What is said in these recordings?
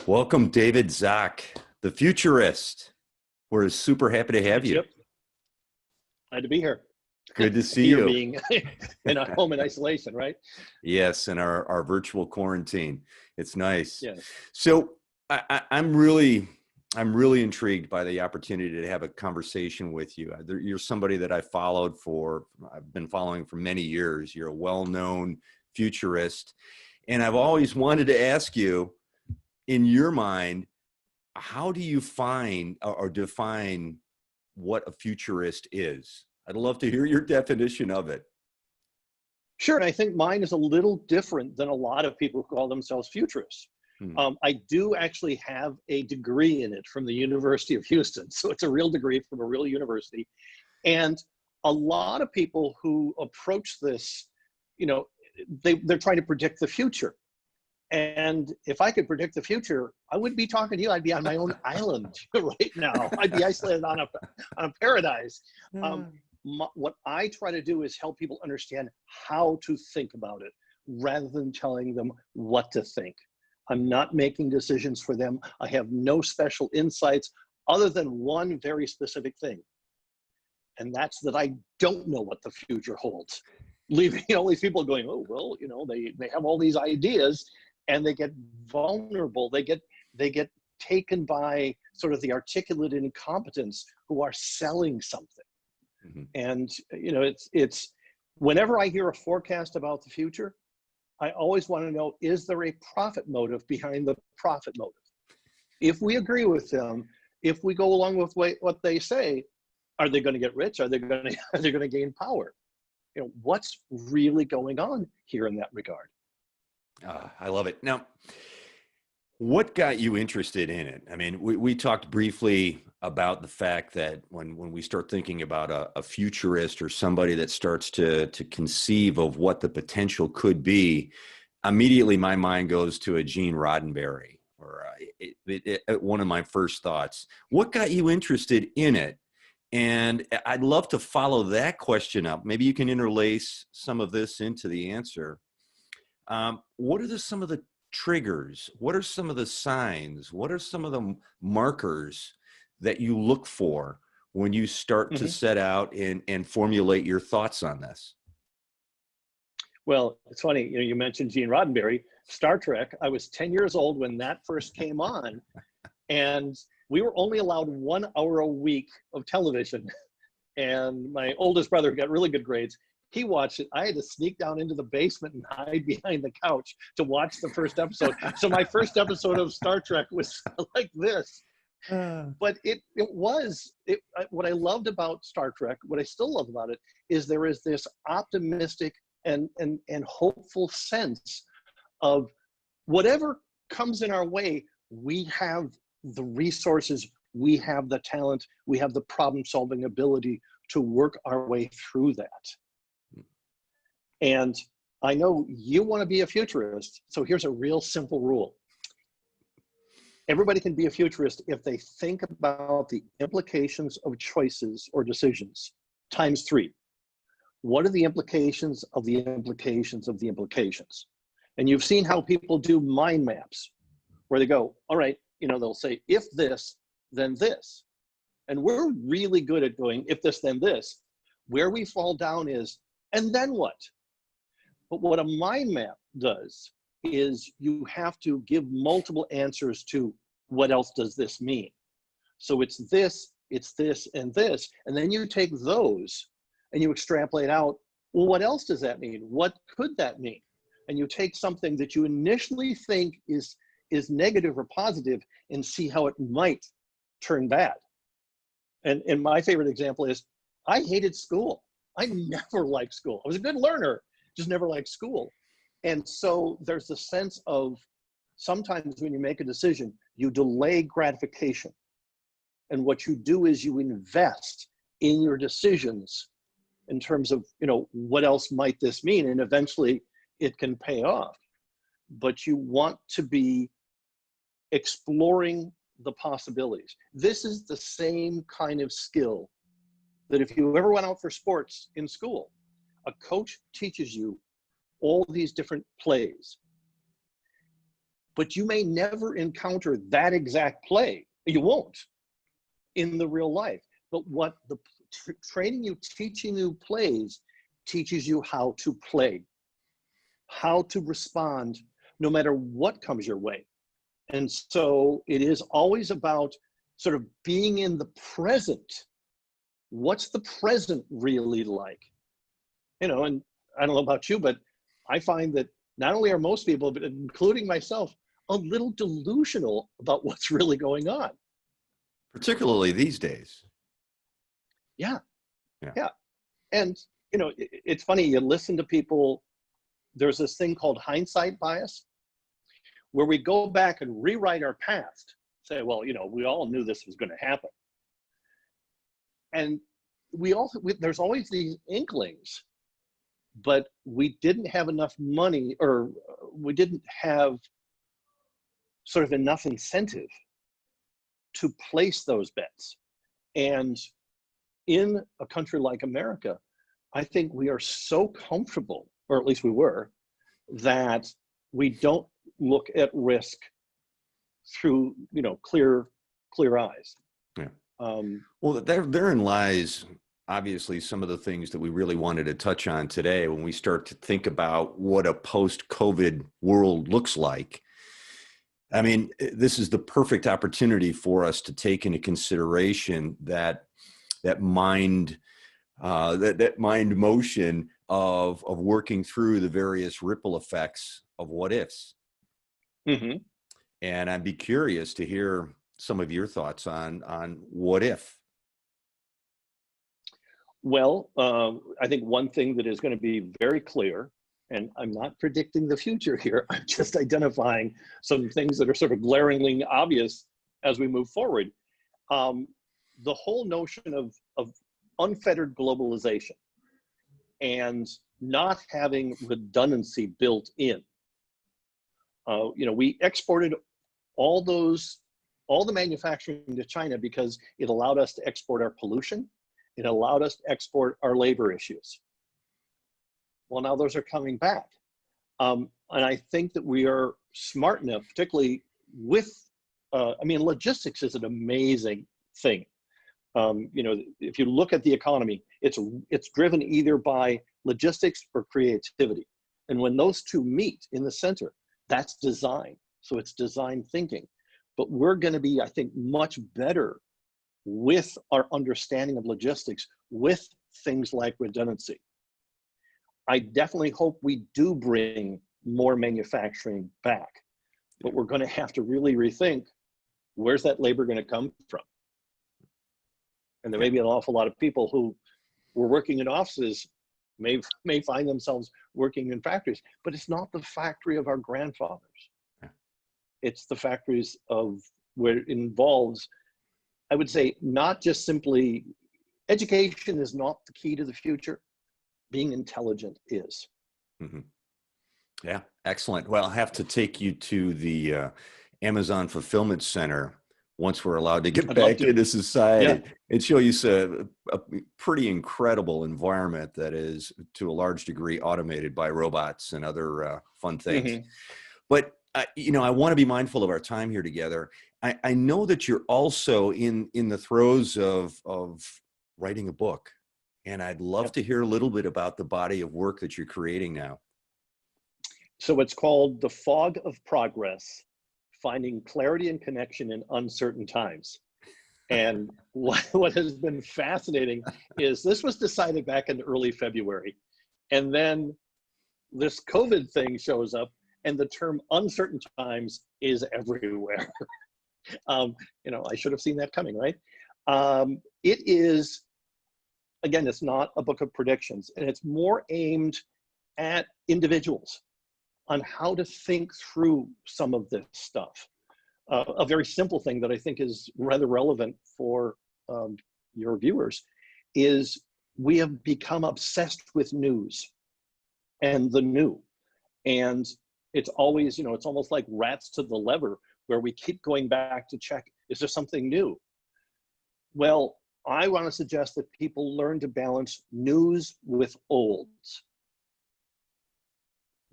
Welcome, David Zock, the Futurist. We're super happy to Hi, have you. Chip. Glad to be here. Good to see Here you. being in a home in isolation, right? Yes, and our virtual quarantine. It's nice. Yes. So I'm really intrigued by the opportunity to have a conversation with you. You're somebody that I've been following for many years. You're a well-known futurist, and I've always wanted to ask you, in your mind, how do you find or define what a futurist is? I'd love to hear your definition of it. Sure. And I think mine is a little different than a lot of people who call themselves futurists. Hmm. I do actually have a degree in it from the University of Houston. So it's a real degree from a real university. And a lot of people who approach this, you know, they're trying to predict the future. And if I could predict the future, I wouldn't be talking to you. I'd be on my own island right now. I'd be isolated on a paradise. Um, what I try to do is help people understand how to think about it rather than telling them what to think. I'm not making decisions for them. I have no special insights other than one very specific thing. And that's that I don't know what the future holds. Leaving all these people going, oh, well, they have all these ideas and they get vulnerable. They get taken by sort of the articulate incompetents who are selling something. Mm-hmm. And it's whenever I hear a forecast about the future, I always want to know, is there a profit motive behind the profit motive? If we agree with them, if we go along with what they say, are they going to get rich? Are they going to gain power? What's really going on here in that regard? I love it. Now, what got you interested in it? I mean, we talked briefly about the fact that when we start thinking about a futurist or somebody that starts to conceive of what the potential could be, immediately my mind goes to a Gene Roddenberry, or one of my first thoughts. What got you interested in it? And I'd love to follow that question up. Maybe you can interlace some of this into the answer. What are some of the triggers? What are some of the signs? What are some of the markers that you look for when you start to set out and formulate your thoughts on this? Well, it's funny, you mentioned Gene Roddenberry. Star Trek, I was 10 years old when that first came on, and we were only allowed 1 hour a week of television. And my oldest brother got really good grades. He watched it. I had to sneak down into the basement and hide behind the couch to watch the first episode. So my first episode of Star Trek was like this. But what I loved about Star Trek, what I still love about it, is there is this optimistic and hopeful sense of whatever comes in our way, we have the resources, we have the talent, we have the problem-solving ability to work our way through that. And I know you want to be a futurist, so here's a real simple rule. Everybody can be a futurist if they think about the implications of choices or decisions times 3. What are the implications of the implications of the implications? And you've seen how people do mind maps, where they go, all right, they'll say, if this, then this. And we're really good at going, if this, then this. Where we fall down is, and then what? But what a mind map does is you have to give multiple answers to what else does this mean? So it's this, and this. And then you take those and you extrapolate out, well, what else does that mean? What could that mean? And you take something that you initially think is negative or positive and see how it might turn bad. And my favorite example is, I hated school. I never liked school. I was a good learner, just never liked school. And so there's the sense of sometimes when you make a decision, you delay gratification. And what you do is you invest in your decisions in terms of, what else might this mean? And eventually it can pay off. But you want to be exploring the possibilities. This is the same kind of skill that if you ever went out for sports in school, a coach teaches you all these different plays. but you may never encounter that exact play. You won't in the real life. But what the training you, teaching you plays, teaches you how to play, how to respond no matter what comes your way. And so it is always about sort of being in the present. What's the present really like? You know, and I don't know about you, but I find that not only are most people, but including myself, a little delusional about what's really going on. Particularly these days. Yeah, Yeah. yeah. And, you know, it's funny, you listen to people, there's this thing called hindsight bias, where we go back and rewrite our past, say, well, you know, we all knew this was going to happen. And there's always these inklings, but we didn't have enough money, or we didn't have sort of enough incentive to place those bets. And in a country like America, I think we are so comfortable, or at least we were, that we don't look at risk through, you know, clear eyes. Yeah. Well, therein lies obviously some of the things that we really wanted to touch on today when we start to think about what a post-COVID world looks like. I mean, this is the perfect opportunity for us to take into consideration that mind motion of working through the various ripple effects of what ifs. Mm-hmm. And I'd be curious to hear some of your thoughts on what if. Well, I think one thing that is going to be very clear, and I'm not predicting the future here, I'm just identifying some things that are sort of glaringly obvious as we move forward. The whole notion of unfettered globalization and not having redundancy built in. You know, we exported all the manufacturing to China because it allowed us to export our pollution. It allowed us to export our labor issues. Well, now those are coming back. And I think that we are smart enough, particularly with, I mean, logistics is an amazing thing. You know, if you look at the economy, it's driven either by logistics or creativity. And when those two meet in the center, that's design. So it's design thinking. But we're going to be, I think, much better with our understanding of logistics, with things like redundancy. I definitely hope we do bring more manufacturing back, but we're going to have to really rethink, where's that labor going to come from? And there may be an awful lot of people who were working in offices may find themselves working in factories, but it's not the factory of our grandfathers. Yeah. It's the factories of where it involves, I would say, not just simply, education is not the key to the future. Being intelligent is. Mm-hmm. Yeah, excellent. Well, I'll have to take you to the Amazon Fulfillment Center once we're allowed to get back into society, yeah, and show you a pretty incredible environment that is, to a large degree, automated by robots and other fun things. Mm-hmm. But you know, I want to be mindful of our time here together. I know that you're also in the throes of writing a book, and I'd love to hear a little bit about the body of work that you're creating now. So it's called The Fog of Progress: Finding Clarity and Connection in Uncertain Times. And what has been fascinating is this was decided back in early February. And then this COVID thing shows up, and the term uncertain times is everywhere. You know, I should have seen that coming, right? It is, again, it's not a book of predictions, and it's more aimed at individuals on how to think through some of this stuff. A very simple thing that I think is rather relevant for your viewers is we have become obsessed with news and the new. And it's always, you know, it's almost like rats to the lever, where we keep going back to check, is there something new? Well, I want to suggest that people learn to balance news with olds.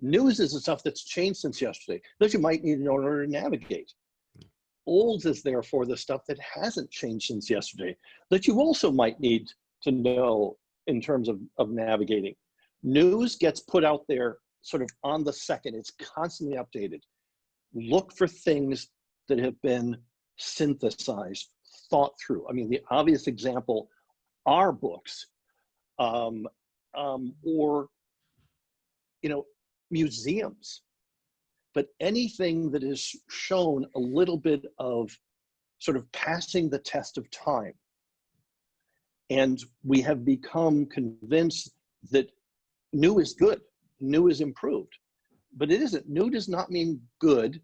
News is the stuff that's changed since yesterday that you might need in order to navigate. Old is therefore the stuff that hasn't changed since yesterday that you also might need to know in terms of navigating. News gets put out there sort of on the second. It's constantly updated. Look for things that have been synthesized, thought through. I mean, the obvious example are books, or, you know, museums. But anything that has shown a little bit of sort of passing the test of time. And we have become convinced that new is good, new is improved. But it isn't. New does not mean good,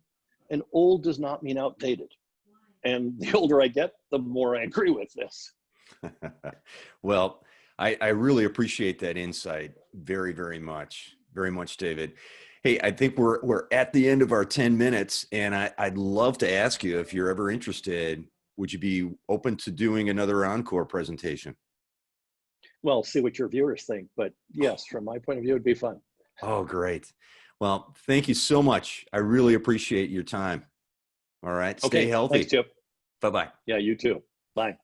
and old does not mean outdated. And the older I get, the more I agree with this. Well, I really appreciate that insight very, very much, David. Hey, I think we're at the end of our 10 minutes, and I'd love to ask you if you're ever interested, would you be open to doing another encore presentation? Well, see what your viewers think, but yes, from my point of view, it'd be fun. Oh, great. Well, thank you so much. I really appreciate your time. All right. Stay Okay, thanks, healthy. Chip. Bye-bye. Yeah, you too. Bye.